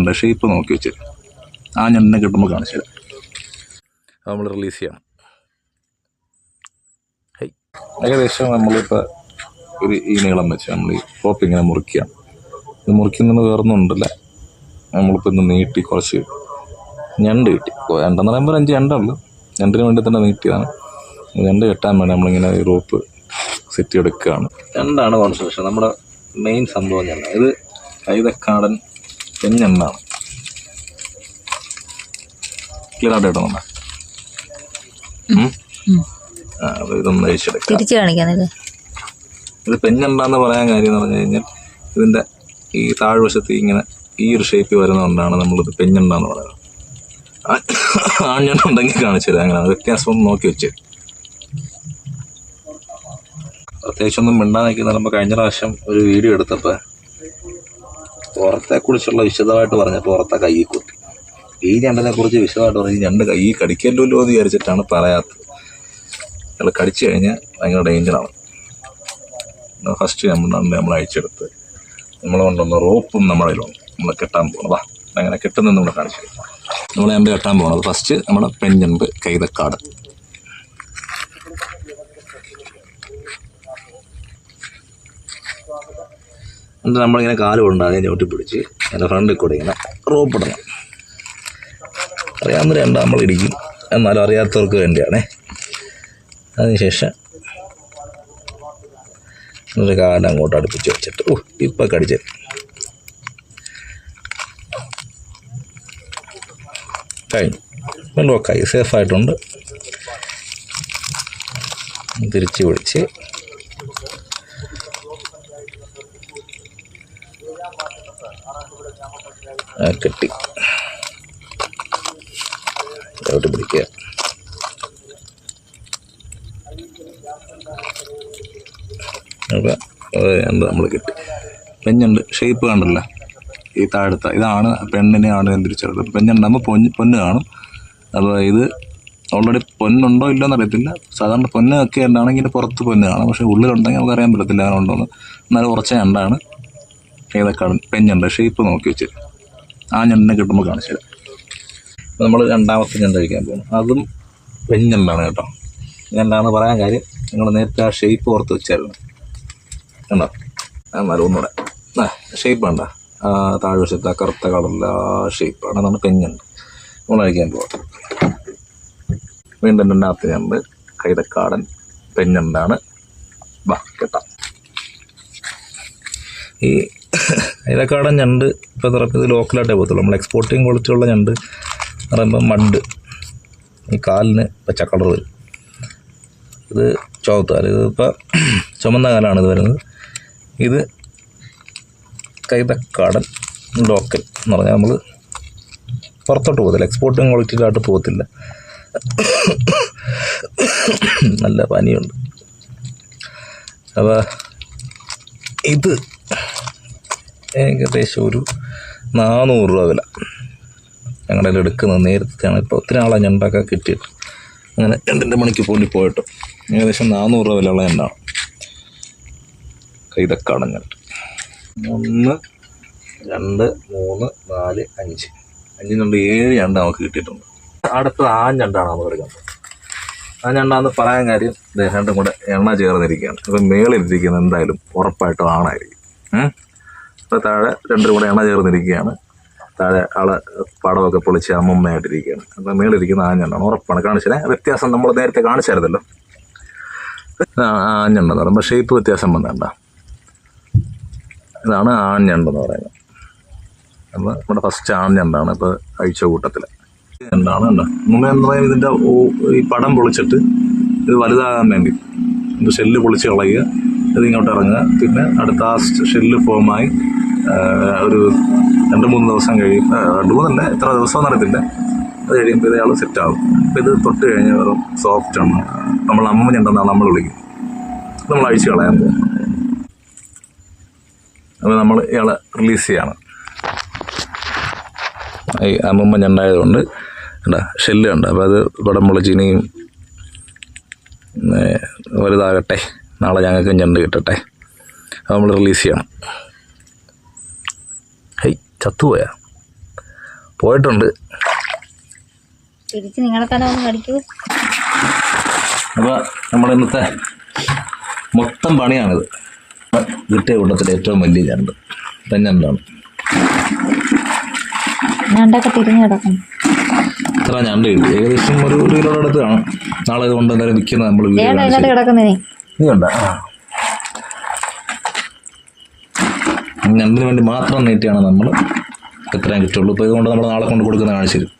പെഞ്ഞുണ്ട്, shape നോക്കി വെച്ചിട്ട് ആ ഞണ്ടിനെ കിട്ടുമ്പോൾ കാണിച്ചു തരാം. അത് നമ്മൾ റിലീസ് ചെയ്യണം. ഏകദേശം നമ്മളിപ്പോൾ ഈ നീളം വെച്ച് നമ്മൾ ഈ ടോപ്പ് ഇങ്ങനെ മുറിക്കുകയാണ്. ഇത് മുറിക്കുന്നത് വേറൊന്നുമില്ല, നമ്മളിപ്പോൾ ഇന്ന് നീട്ടി കുറച്ച് ഞണ്ട് കിട്ടി. ഞണ്ടെന്ന് പറയുമ്പോൾ 5 ഞണ്ടുള്ളൂ. ഞണ്ടിന് വേണ്ടി തന്നെ നീട്ടിയതാണ്. ഞണ്ട് കെട്ടാൻ വേണ്ടി നമ്മളിങ്ങനെ ഈ റോപ്പ് സെറ്റ് എടുക്കുകയാണ്. ഞണ്ടാണ് കോൺസെൻട്രേഷൻ, നമ്മുടെ മെയിൻ സംഭവം ഞണ്ട്. ഇത് കൈതക്കാടൻ പെഞ്ഞെണ്ണാണ്. ക്ലിയർ ആയിട്ട് കേട്ടോ. അപ്പോൾ ഇതൊന്ന് കഴിച്ചെടുക്കാം. ഇത് പെഞ്ഞെണ്ണാന്ന് പറയാൻ കാര്യം എന്ന് പറഞ്ഞു കഴിഞ്ഞാൽ ഇതിൻ്റെ ഈ താഴ്വശത്ത് ഇങ്ങനെ ഈ ഒരു ഷേപ്പ് വരുന്നതുകൊണ്ടാണ് നമ്മളിത് പെഞ്ഞെണ്ണാന്ന് പറയുന്നത്. ആഞ്ഞെണ്ണുണ്ടെങ്കിൽ കാണിച്ചു തരാം. അങ്ങനെ വ്യത്യാസം ഒന്ന് നോക്കി വെച്ച്. പ്രത്യേകിച്ചൊന്നും മിണ്ടാൻ നിൽക്കുന്ന നമ്മൾ കഴിഞ്ഞ പ്രാവശ്യം ഒരു വീഡിയോ എടുത്തപ്പോൾ പുറത്തെക്കുറിച്ചുള്ള വിശദമായിട്ട് പറഞ്ഞപ്പോൾ പുറത്തെ കൈ കുത്തി. ഈ ഞണ്ടിനെ കുറിച്ച് വിശദമായിട്ട് പറഞ്ഞ് ഞണ്ട് കൈ കടിക്കല്ലോ എന്ന് വിചാരിച്ചിട്ടാണ് പറയാത്തത്. ഞങ്ങൾ കടിച്ചു കഴിഞ്ഞാൽ ഭയങ്കര ഡേഞ്ചറാണ്. ഫസ്റ്റ് നമ്മൾ അഴിച്ചെടുത്ത് നമ്മൾ കൊണ്ടുവന്ന റോപ്പും നമ്മുടെ കയ്യിലുണ്ട്. നമ്മൾ കെട്ടാൻ പോകണം. വാ, അങ്ങനെ കെട്ടുന്നത് നമ്മൾ കാണിച്ചു തരും. നമ്മൾ ഞണ്ട് കെട്ടാൻ പോകണത് ഫസ്റ്റ് നമ്മുടെ പെഞ്ഞണ്ട് കൈതക്കാട്. എന്നിട്ട് നമ്മളിങ്ങനെ കാല് കൊണ്ടാകും ചവിട്ടി പിടിച്ച് അതിൻ്റെ ഫ്രണ്ടിൽ കൂടെ ഇങ്ങനെ റോപ്പ് ഇടണം. അറിയാവുന്ന ഞണ്ട് നമ്മൾ ഇടിക്കും, എന്നാലും അറിയാത്തവർക്ക് വേണ്ടിയാണേ. അതിനുശേഷം ഒരു കാലം അങ്ങോട്ട് അടുപ്പിച്ച് വെച്ചിട്ട് ഇപ്പം കടിച്ച് കഴിഞ്ഞു. വീണ്ടും ഒക്കെ സേഫായിട്ടുണ്ട്. തിരിച്ച് പിടിച്ച് കെട്ടി ചവിട്ടി പിടിക്കുക. അപ്പോൾ നമ്മൾ കിട്ടി. പെഞ്ഞുണ്ട് ഷേപ്പ് കണ്ടല്ലോ, ഈ താഴത്തെ ഇതാണ് പെണ്ണിനെയാണ് ഞാൻ തിരിച്ചെടുത്തത്. പെഞ്ഞുണ്ടാകുമ്പോൾ പൊന്ന് കാണും. അപ്പോൾ ഇത് ഓൾറെഡി പൊന്നുണ്ടോ ഇല്ലയെന്ന് അറിയത്തില്ല. സാധാരണ പൊന്നൊക്കെ ഉണ്ടാണെങ്കിൽ പുറത്ത് പൊന്ന് കാണും, പക്ഷേ ഉള്ളിലുണ്ടെങ്കിൽ നമുക്ക് അറിയാൻ പറ്റത്തില്ല അങ്ങനെ ഉണ്ടോയെന്ന്. എന്നാലും കുറച്ച് ഞണ്ടാണ് ഏതൊക്കെയാണ് പെഞ്ഞുണ്ട്, ഷേപ്പ് നോക്കി വെച്ച് ആ ഞണ്ടിനെ കിട്ടുമ്പോൾ കാണിച്ചു തരാം. നമ്മൾ രണ്ടാമത്തെ ഞണ്ട് കഴിക്കാൻ പോകുന്നു. അതും പെഞ്ഞണ്ടാണ് കേട്ടോ. ഞണ്ടാണ് പറയാൻ കാര്യം, നിങ്ങൾ നേരത്തെ ആ ഷേപ്പ് ഓർത്ത് വെച്ചായിരുന്നു കണ്ടോ. എന്നാലും ഒന്നുകൂടെ ഷേപ്പ് വേണ്ട, താഴ്വശത്ത് ആ കറുത്ത കളറിൽ ആ ഷേപ്പാണ്. അതാണ് പെഞ്ഞണ്ട്. നമ്മൾ കഴിക്കാൻ പോകാം. വീണ്ടും രണ്ടാമത്തെ ഞണ്ട് കൈതക്കാടൻ പെഞ്ഞണ്ടാണ്. വാ കേട്ടാ. ഈ കൈതക്കാടൻ ഞണ്ട് ഇപ്പോൾ ഇത് ലോക്കലായിട്ടേ പോകത്തുള്ളൂ. നമ്മൾ എക്സ്പോർട്ടിങ് ക്വാളിറ്റി ഉള്ള ഞണ്ട് എന്ന് പറയുമ്പോൾ മഡ്, ഈ കാലിന് പച്ച കളർ വരും. ഇത് ചുവത്താൽ, ഇതിപ്പോൾ ചുമന്ന കാലാണ് ഇത് വരുന്നത്. ഇത് കൈതക്കാടൻ ലോക്കൽ എന്ന് പറഞ്ഞാൽ നമ്മൾ പുറത്തോട്ട് പോകത്തില്ല, എക്സ്പോർട്ടിങ് ക്വാളിറ്റിയിലായിട്ട് പോകത്തില്ല. നല്ല പനിയുണ്ട്. അപ്പോൾ ഇത് ഏകദേശം ഒരു 400 രൂപ വില ഞങ്ങളുടെ കയ്യിൽ എടുക്കുന്നത്. നേരത്തെയാണ്, ഇപ്പോൾ ഒത്തിരി നാളെ ഞണ്ടൊക്കെ കിട്ടിയിട്ട് അങ്ങനെ 2 മണിക്ക് പോയിട്ട് ഏകദേശം 400 രൂപ വിലയുള്ള ഞണ്ടാണ് കൈതക്കാടൻ ഞണ്ട്. 1 2 3 4 5 5 7 ഞണ്ട് നമുക്ക് കിട്ടിയിട്ടുണ്ട്. അടുത്തത് ആ ഞണ്ടാണ് നമുക്ക് എടുക്കുന്നത്. ആ ഞണ്ടാന്ന് പറയാൻ കാര്യം രണ്ടും കൂടെ എണ്ണ ചേർന്നിരിക്കുകയാണ്. ഇപ്പം മേളിലിരിക്കുന്നത് എന്തായാലും ഉറപ്പായിട്ടും ആണായിരിക്കും. അപ്പോൾ താഴെ രണ്ടും കൂടെ എണ്ണ ചേർന്നിരിക്കുകയാണ്. താഴെ ആളെ പടമൊക്കെ പൊളിച്ച് അമ്മമ്മയായിട്ടിരിക്കുകയാണ്. അപ്പോൾ മേളിലിരിക്കുന്ന ആ ഞണ്ടാണ് ഉറപ്പാണ്. കാണിച്ചേ വ്യത്യാസം നമ്മൾ നേരത്തെ കാണിച്ചായിരുന്നല്ലോ. ആഞ്ഞണ്ടെന്ന് പറയുമ്പോൾ ഷേപ്പ് വ്യത്യാസം വന്നണ്ട. ഇതാണ് ആഞ്ഞണ്ടെന്ന് പറയുന്നത്. അപ്പോൾ നമ്മുടെ ഫസ്റ്റ് ആഞ്ഞണ്ടാണ് ഇപ്പോൾ കഴിച്ച കൂട്ടത്തിൽ. എന്താണ് കണ്ടോ, എന്താ പറയുക, ഇതിൻ്റെ ഈ പടം പൊളിച്ചിട്ട് ഇത് വലുതാകാൻ വേണ്ടി ഇത് ഷെല്ല് പൊളിച്ച് കളയുക, ഇത് ഇങ്ങോട്ട് ഇറങ്ങുക. പിന്നെ അടുത്ത ആ ഷെല്ല് ഫോമായി ഒരു 2-3 ദിവസം കഴിയും. 2-3 എത്ര ദിവസം എന്നറിയത്തില്ല. അത് കഴിയുമ്പോൾ ഇയാൾ സെറ്റാകും. അപ്പോൾ ഇത് തൊട്ട് കഴിഞ്ഞാൽ വെറും സോഫ്റ്റാണ്. നമ്മൾ അമ്മ ഞണ്ടെന്നാണ് നമ്മൾ വിളിക്കുന്നത്. നമ്മൾ അഴിച്ച് കളയാൻ പോകും. അപ്പോൾ നമ്മൾ ഇയാളെ റിലീസ് ചെയ്യാണ്. ഈ അമ്മമ്മ ഞണ്ടായതുകൊണ്ട് കണ്ട ഷെല്ല് കണ്ട. അപ്പോൾ അത് പടം പൊളിച്ച് ഇനിയും വലുതാകട്ടെ, നാളെ ഞങ്ങൾക്ക് ഞണ്ട് കിട്ടട്ടെ. അത് നമ്മൾ റിലീസ് ചെയ്യണം. ഹൈ ചത്തുപോയാ പോയിട്ടുണ്ട്. തിരിച്ച് നിങ്ങളെ തന്നെ ഒന്ന് കടിക്കൂ. അപ്പോൾ നമ്മുടെ ഇന്നത്തെ മൊത്തം പണിയാണിത്. കിട്ടിയ കൂട്ടത്തിലെ ഏറ്റവും വലിയ ഞണ്ട് പെഞ്ഞണ്ടാണ്. ഞണ്ടൊക്കെ തിരിഞ്ഞു കിടക്കുന്നു. ഇത്ര ഞണ്ട് കിട്ടി, ഏകദേശം ഒരു കിലോയുടെ അടുത്ത് കാണും. നാളെ ഇത് കൊണ്ട് എന്തായാലും വിൽക്കുന്നത് നമ്മൾ കിടക്കുന്നേ. നീ കണ്ട ഞണ്ടിന് വേണ്ടി മാത്രം നീട്ടിയാണ് നമ്മൾ ഇത്രയും കിട്ടുള്ളൂ. ഇപ്പോൾ ഇതുകൊണ്ട് നമ്മൾ നാളെ കൊണ്ട് കൊടുക്കുന്ന കാണിച്ചു തരും.